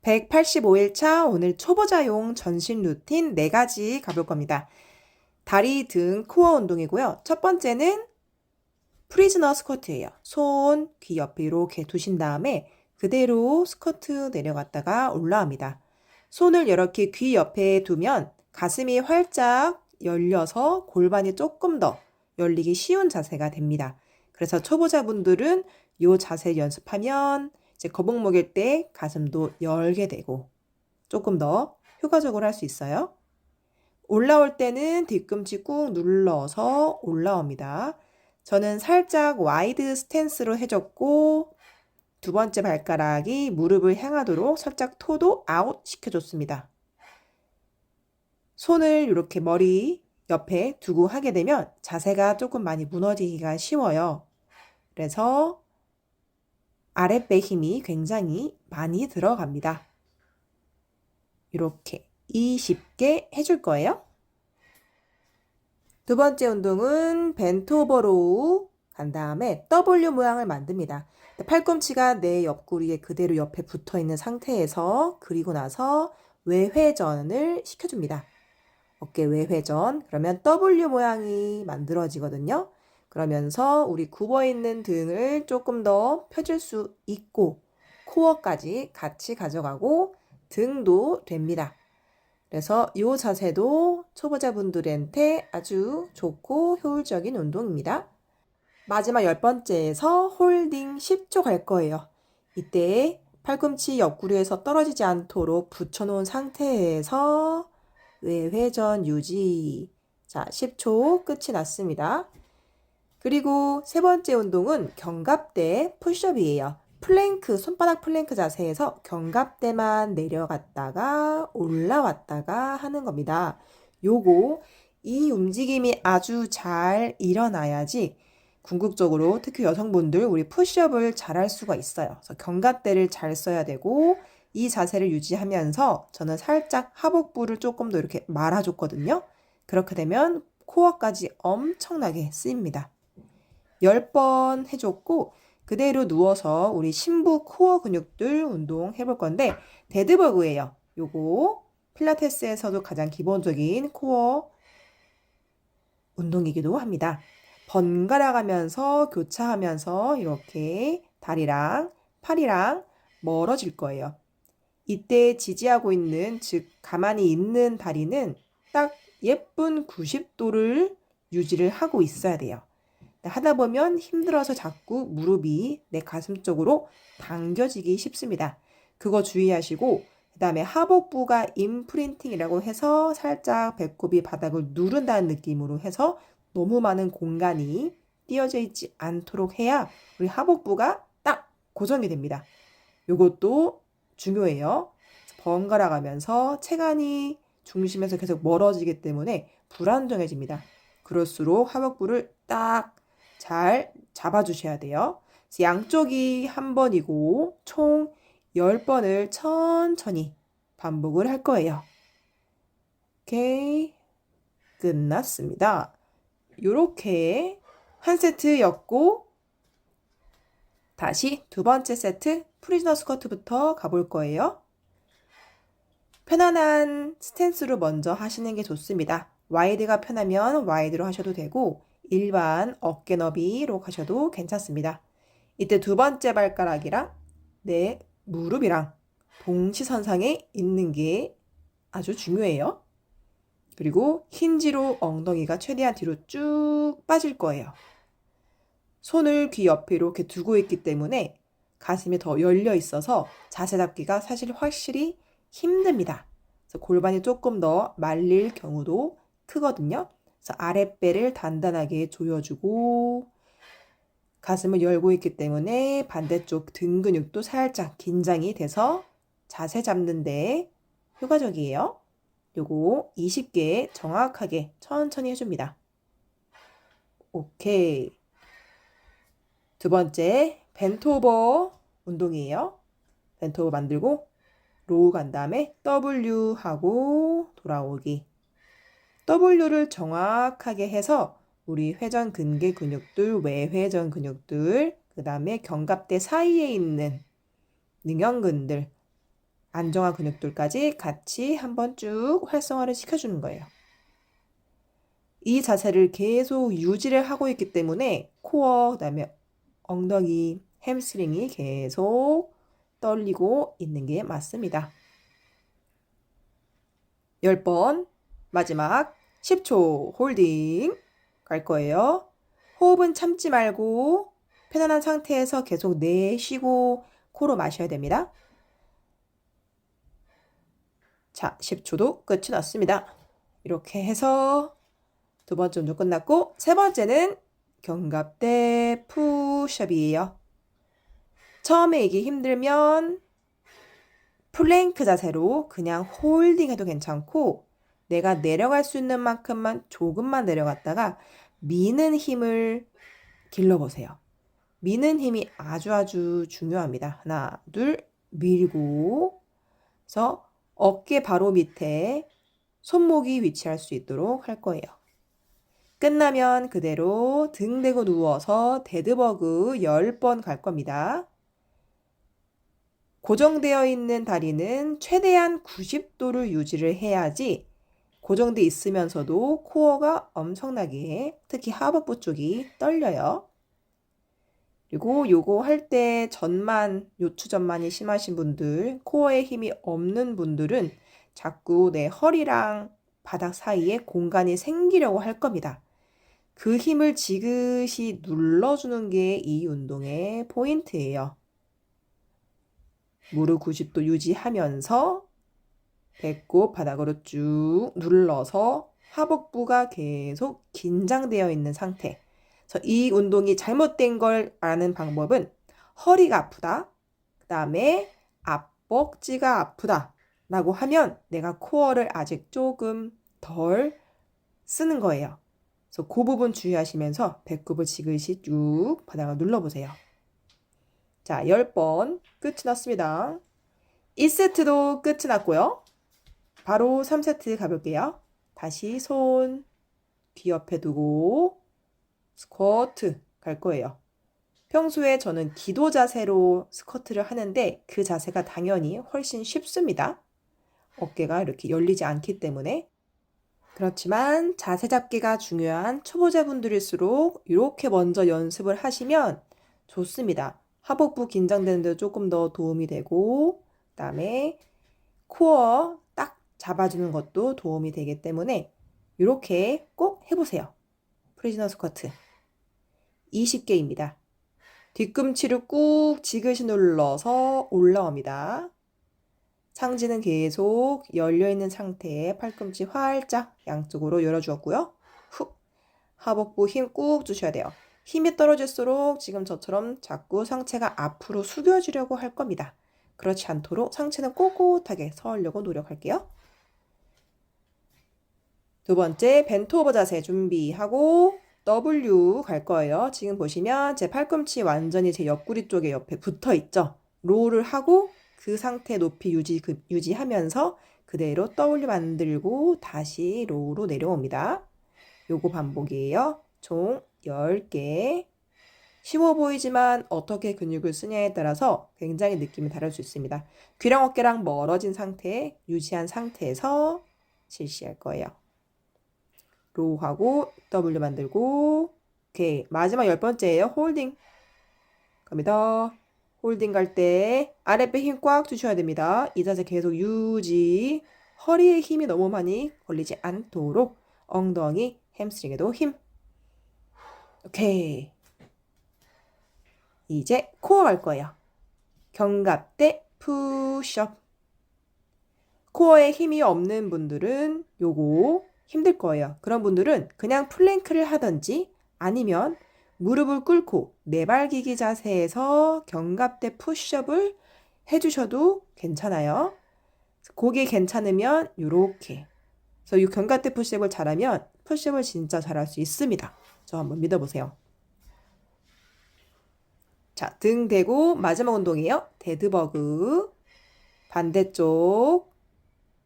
185일 차 오늘 초보자용 전신 루틴 4가지 가볼 겁니다. 다리, 등, 코어 운동이고요. 첫 번째는 프리즈너 스쿼트예요. 손, 귀 옆에 이렇게 두신 다음에 그대로 스쿼트 내려갔다가 올라옵니다. 손을 이렇게 귀 옆에 두면 가슴이 활짝 열려서 골반이 조금 더 열리기 쉬운 자세가 됩니다. 그래서 초보자분들은 이 자세 연습하면 이제 거북목일 때 가슴도 열게 되고 조금 더 효과적으로 할 수 있어요. 올라올 때는 뒤꿈치 꾹 눌러서 올라옵니다. 저는 살짝 와이드 스탠스로 해줬고 두 번째 발가락이 무릎을 향하도록 살짝 토도 아웃 시켜줬습니다. 손을 이렇게 머리 옆에 두고 하게 되면 자세가 조금 많이 무너지기가 쉬워요. 그래서 아랫배 힘이 굉장히 많이 들어갑니다. 이렇게 20개 해줄 거예요. 두 번째 운동은 벤트 오버 로우 간 다음에 W 모양을 만듭니다. 팔꿈치가 내 옆구리에 그대로 옆에 붙어 있는 상태에서 그리고 나서 외회전을 시켜줍니다. 어깨 외회전. 그러면 W 모양이 만들어지거든요. 그러면서 우리 굽어 있는 등을 조금 더 펴줄 수 있고 코어까지 같이 가져가고 등도 됩니다. 그래서 이 자세도 초보자분들한테 아주 좋고 효율적인 운동입니다. 마지막 10번째에서 홀딩 10초 갈 거예요. 이때 팔꿈치 옆구리에서 떨어지지 않도록 붙여놓은 상태에서 외회전 유지. 자, 10초 끝이 났습니다. 그리고 세 번째 운동은 견갑대 푸시업이에요. 플랭크, 손바닥 플랭크 자세에서 견갑대만 내려갔다가 올라왔다가 하는 겁니다. 이 움직임이 아주 잘 일어나야지 궁극적으로 특히 여성분들 우리 푸시업을 잘 할 수가 있어요. 그래서 견갑대를 잘 써야 되고 이 자세를 유지하면서 저는 살짝 하복부를 조금 더 이렇게 말아줬거든요. 그렇게 되면 코어까지 엄청나게 쓰입니다. 10번 해줬고 그대로 누워서 우리 심부 코어 근육들 운동 해볼 건데 데드버그예요. 요거 필라테스에서도 가장 기본적인 코어 운동이기도 합니다. 번갈아 가면서 교차하면서 이렇게 다리랑 팔이랑 멀어질 거예요. 이때 지지하고 있는, 즉 가만히 있는 다리는 딱 예쁜 90도를 유지를 하고 있어야 돼요. 하다 보면 힘들어서 자꾸 무릎이 내 가슴 쪽으로 당겨지기 쉽습니다. 그거 주의하시고 그 다음에 하복부가 임프린팅이라고 해서 살짝 배꼽이 바닥을 누른다는 느낌으로 해서 너무 많은 공간이 띄어져 있지 않도록 해야 우리 하복부가 딱 고정이 됩니다. 이것도 중요해요. 번갈아 가면서 체간이 중심에서 계속 멀어지기 때문에 불안정해집니다. 그럴수록 하복부를 딱 잘 잡아주셔야 돼요. 양쪽이 한 번이고 총 10번을 천천히 반복을 할 거예요. 오케이. 끝났습니다. 요렇게 한 세트였고 다시 두 번째 세트 프리즈너 스쿼트부터 가볼 거예요. 편안한 스탠스로 먼저 하시는 게 좋습니다. 와이드가 편하면 와이드로 하셔도 되고 일반 어깨 너비로 가셔도 괜찮습니다. 이때 두 번째 발가락이랑 내 무릎이랑 동시선상에 있는 게 아주 중요해요. 그리고 힌지로 엉덩이가 최대한 뒤로 쭉 빠질 거예요. 손을 귀 옆에 이렇게 두고 있기 때문에 가슴이 더 열려 있어서 자세 잡기가 사실 확실히 힘듭니다. 그래서 골반이 조금 더 말릴 경우도 크거든요. 그래서 아랫배를 단단하게 조여주고 가슴을 열고 있기 때문에 반대쪽 등 근육도 살짝 긴장이 돼서 자세 잡는데 효과적이에요. 요거 20개 정확하게 천천히 해줍니다. 오케이. 두 번째 벤트 오버 운동이에요. 벤트 오버 만들고 로우 간 다음에 W 하고 돌아오기. W를 정확하게 해서 우리 회전 근개 근육들, 외회전 근육들, 그 다음에 견갑대 사이에 있는 능형근들 안정화 근육들까지 같이 한번 쭉 활성화를 시켜주는 거예요. 이 자세를 계속 유지를 하고 있기 때문에 코어, 그다음에 엉덩이, 햄스트링이 계속 떨리고 있는 게 맞습니다. 10번, 마지막 10초 홀딩 갈 거예요. 호흡은 참지 말고 편안한 상태에서 계속 내쉬고 코로 마셔야 됩니다. 자, 10초도 끝이 났습니다. 이렇게 해서 두 번째 운동 끝났고 세 번째는 견갑대 푸시업이에요. 처음에 이게 힘들면 플랭크 자세로 그냥 홀딩해도 괜찮고 내가 내려갈 수 있는 만큼만 조금만 내려갔다가 미는 힘을 길러보세요. 미는 힘이 아주 중요합니다. 하나, 둘, 밀고 그래서 어깨 바로 밑에 손목이 위치할 수 있도록 할 거예요. 끝나면 그대로 등 대고 누워서 데드버그 10번 갈 겁니다. 고정되어 있는 다리는 최대한 90도를 유지를 해야지 고정돼 있으면서도 코어가 엄청나게 특히 하복부 쪽이 떨려요. 그리고 요거 할 때 요추 전만이 심하신 분들, 코어에 힘이 없는 분들은 자꾸 내 허리랑 바닥 사이에 공간이 생기려고 할 겁니다. 그 힘을 지그시 눌러주는 게 이 운동의 포인트예요. 무릎 90도 유지하면서 배꼽 바닥으로 쭉 눌러서 하복부가 계속 긴장되어 있는 상태. 그래서 이 운동이 잘못된 걸 아는 방법은 허리가 아프다. 그 다음에 앞벅지가 아프다. 라고 하면 내가 코어를 아직 조금 덜 쓰는 거예요. 그래서 그 부분 주의하시면서 배꼽을 지그시 쭉 바닥을 눌러보세요. 자, 10번 끝이 났습니다. 2세트도 끝이 났고요. 바로 3세트 가볼게요. 다시 손 귀 옆에 두고 스쿼트 갈 거예요. 평소에 저는 기도 자세로 스쿼트를 하는데 그 자세가 당연히 훨씬 쉽습니다. 어깨가 이렇게 열리지 않기 때문에. 그렇지만 자세 잡기가 중요한 초보자분들일수록 이렇게 먼저 연습을 하시면 좋습니다. 하복부 긴장되는 데 조금 더 도움이 되고 그다음에 코어 딱 잡아주는 것도 도움이 되기 때문에 이렇게 꼭 해보세요. 프리즈너 스쿼트 20개입니다. 뒤꿈치를 꾹 지그시 눌러서 올라옵니다. 상지는 계속 열려있는 상태에 팔꿈치 활짝 양쪽으로 열어주었고요. 후, 하복부 힘 꾹 주셔야 돼요. 힘이 떨어질수록 지금 저처럼 자꾸 상체가 앞으로 숙여지려고 할 겁니다. 그렇지 않도록 상체는 꼿꼿하게 서려고 노력할게요. 두 번째 벤트 오버 자세 준비하고 W 갈 거예요. 지금 보시면 제 팔꿈치 완전히 제 옆구리 쪽에 옆에 붙어 있죠. 롤을 하고 그 상태 높이 유지하면서 그대로 W 만들고 다시 롤로 내려옵니다. 요거 반복이에요. 총 10개. 쉬워 보이지만 어떻게 근육을 쓰냐에 따라서 굉장히 느낌이 다를 수 있습니다. 귀랑 어깨랑 멀어진 상태에 유지한 상태에서 실시할 거예요. 로우하고 W 만들고 오케이. 마지막 10번째예요. 홀딩 갑니다. 홀딩 갈 때 아랫배 힘 꽉 주셔야 됩니다. 이 자세 계속 유지. 허리에 힘이 너무 많이 걸리지 않도록 엉덩이, 햄스트링에도 힘. 오케이. 이제 코어 갈 거예요. 견갑대 푸시업. 코어에 힘이 없는 분들은 요거 힘들 거예요. 그런 분들은 그냥 플랭크를 하든지 아니면 무릎을 꿇고 내발기기 자세에서 견갑대 푸시업을 해주셔도 괜찮아요. 그게 괜찮으면 요렇게. 그래서 이 견갑대 푸시업을 잘하면 푸시업을 진짜 잘할 수 있습니다. 저 한번 믿어보세요. 자, 등 대고 마지막 운동이에요. 데드버그. 반대쪽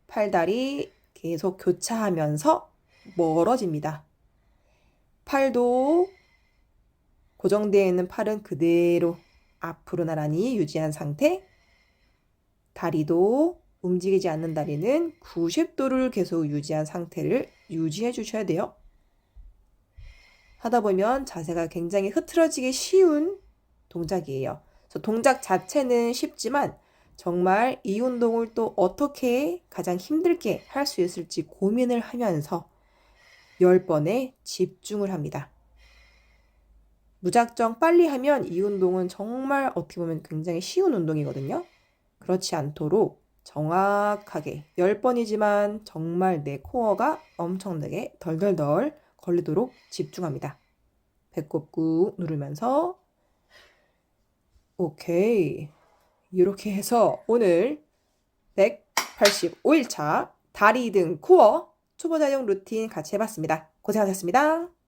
팔다리 계속 교차하면서 멀어집니다. 팔도 고정되어 있는 팔은 그대로 앞으로 나란히 유지한 상태. 다리도 움직이지 않는 다리는 90도를 계속 유지한 상태를 유지해 주셔야 돼요. 하다 보면 자세가 굉장히 흐트러지기 쉬운 동작이에요. 그래서 동작 자체는 쉽지만 정말 이 운동을 또 어떻게 가장 힘들게 할 수 있을지 고민을 하면서 10번에 집중을 합니다. 무작정 빨리 하면 이 운동은 정말 어떻게 보면 굉장히 쉬운 운동이거든요. 그렇지 않도록 정확하게 10번이지만 정말 내 코어가 엄청나게 덜덜덜 걸리도록 집중합니다. 배꼽 꾹 누르면서 오케이. 이렇게 해서 오늘 185일차 다리 등 코어 초보자용 루틴 같이 해봤습니다. 고생하셨습니다.